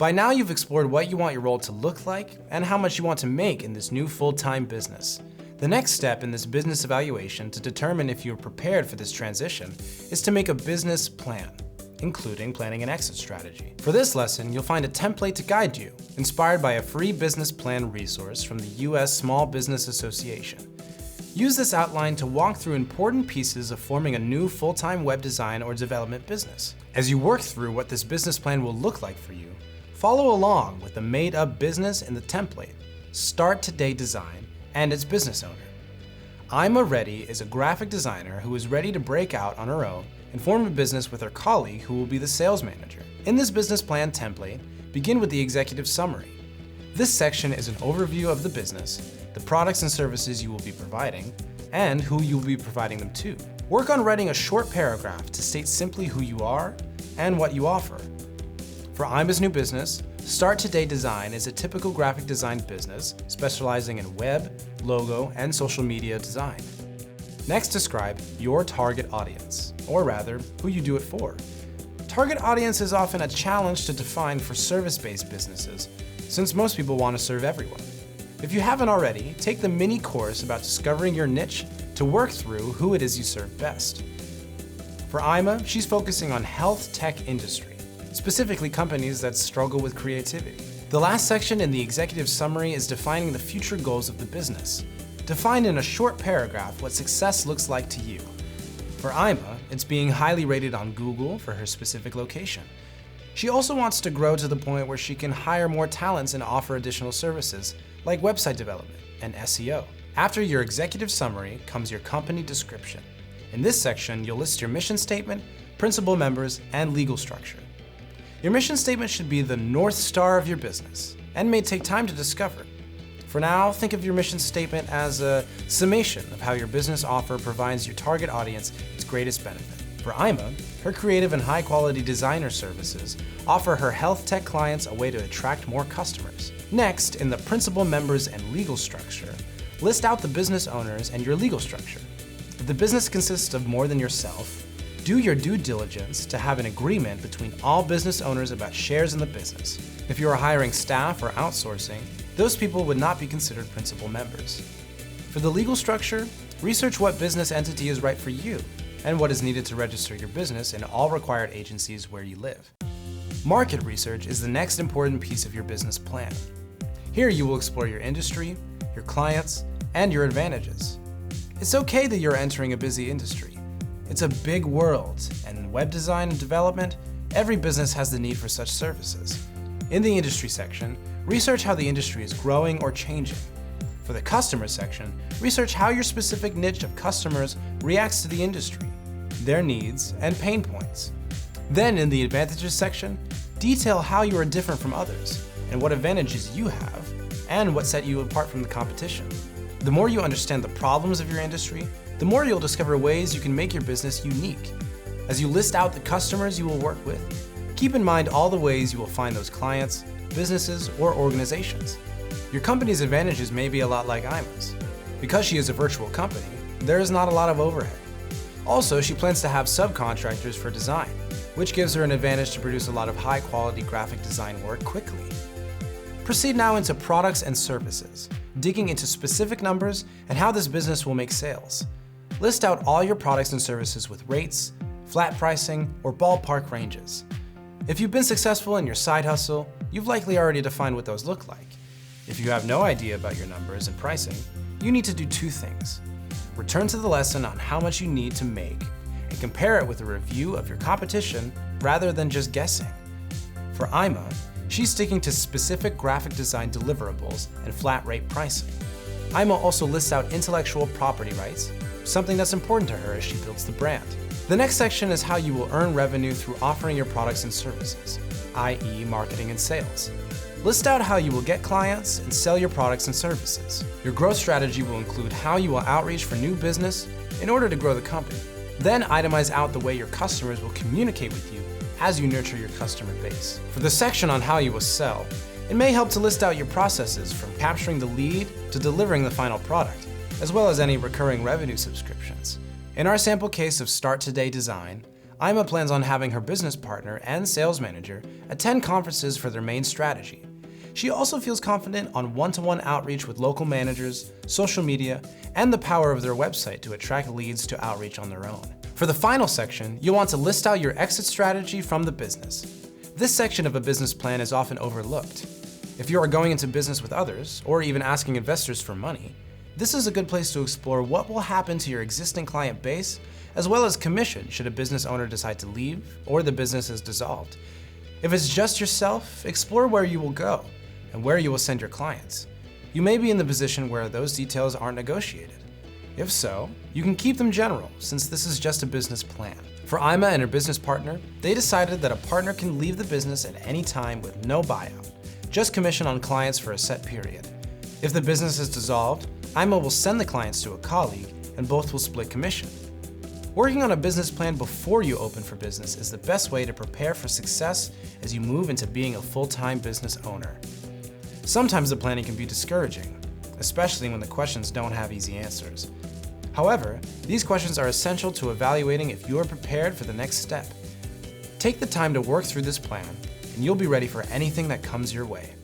By now you've explored what you want your role to look like and how much you want to make in this new full-time business. The next step in this business evaluation to determine if you're prepared for this transition is to make a business plan, including planning an exit strategy. For this lesson, you'll find a template to guide you, inspired by a free business plan resource from the US Small Business Association. Use this outline to walk through important pieces of forming a new full-time web design or development business. As you work through what this business plan will look like for you, follow along with the made-up business in the template, Start Today Design, and its business owner. Ima Reddy is a graphic designer who is ready to break out on her own and form a business with her colleague who will be the sales manager. In this business plan template, begin with the executive summary. This section is an overview of the business, the products and services you will be providing, and who you will be providing them to. Work on writing a short paragraph to state simply who you are and what you offer. For Ima's new business, Start Today Design is a typical graphic design business specializing in web, logo, and social media design. Next, describe your target audience, or rather, who you do it for. Target audience is often a challenge to define for service-based businesses, since most people want to serve everyone. If you haven't already, take the mini course about discovering your niche to work through who it is you serve best. For Ima, she's focusing on health tech industry, specifically companies that struggle with creativity. The last section in the executive summary is defining the future goals of the business. Define in a short paragraph what success looks like to you. For Ima, it's being highly rated on Google for her specific location. She also wants to grow to the point where she can hire more talents and offer additional services, like website development and SEO. After your executive summary comes your company description. In this section, you'll list your mission statement, principal members, and legal structure. Your mission statement should be the North Star of your business and may take time to discover. For now, think of your mission statement as a summation of how your business offer provides your target audience its greatest benefit. For Ima, her creative and high-quality designer services offer her health tech clients a way to attract more customers. Next, in the principal members and legal structure, list out the business owners and your legal structure. If the business consists of more than yourself, do your due diligence to have an agreement between all business owners about shares in the business. If you are hiring staff or outsourcing, those people would not be considered principal members. For the legal structure, research what business entity is right for you and what is needed to register your business in all required agencies where you live. Market research is the next important piece of your business plan. Here you will explore your industry, your clients, and your advantages. It's okay that you're entering a busy industry. It's a big world, and in web design and development, every business has the need for such services. In the industry section, research how the industry is growing or changing. For the customer section, research how your specific niche of customers reacts to the industry, their needs, and pain points. Then in the advantages section, detail how you are different from others, and what advantages you have, and what set you apart from the competition. The more you understand the problems of your industry, the more you'll discover ways you can make your business unique. As you list out the customers you will work with, keep in mind all the ways you will find those clients, businesses, or organizations. Your company's advantages may be a lot like Ima's. Because she is a virtual company, there is not a lot of overhead. Also, she plans to have subcontractors for design, which gives her an advantage to produce a lot of high-quality graphic design work quickly. Proceed now into products and services, digging into specific numbers and how this business will make sales. List out all your products and services with rates, flat pricing, or ballpark ranges. If you've been successful in your side hustle, you've likely already defined what those look like. If you have no idea about your numbers and pricing, you need to do two things. Return to the lesson on how much you need to make and compare it with a review of your competition rather than just guessing. For Ima, she's sticking to specific graphic design deliverables and flat rate pricing. Ima also lists out intellectual property rights, something that's important to her as she builds the brand. The next section is how you will earn revenue through offering your products and services, i.e. marketing and sales. List out how you will get clients and sell your products and services. Your growth strategy will include how you will outreach for new business in order to grow the company. Then itemize out the way your customers will communicate with you as you nurture your customer base. For the section on how you will sell, it may help to list out your processes from capturing the lead to delivering the final product, as well as any recurring revenue subscriptions. In our sample case of Start Today Design, Ima plans on having her business partner and sales manager attend conferences for their main strategy. She also feels confident on one-to-one outreach with local managers, social media, and the power of their website to attract leads to outreach on their own. For the final section, you'll want to list out your exit strategy from the business. This section of a business plan is often overlooked. If you are going into business with others, or even asking investors for money, this is a good place to explore what will happen to your existing client base, as well as commission should a business owner decide to leave or the business is dissolved. If it's just yourself, explore where you will go and where you will send your clients. You may be in the position where those details aren't negotiated. If so, you can keep them general, since this is just a business plan. For Ima and her business partner, they decided that a partner can leave the business at any time with no buyout, just commission on clients for a set period. If the business is dissolved, Ima will send the clients to a colleague and both will split commission. Working on a business plan before you open for business is the best way to prepare for success as you move into being a full-time business owner. Sometimes the planning can be discouraging, especially when the questions don't have easy answers. However, these questions are essential to evaluating if you are prepared for the next step. Take the time to work through this plan, and you'll be ready for anything that comes your way.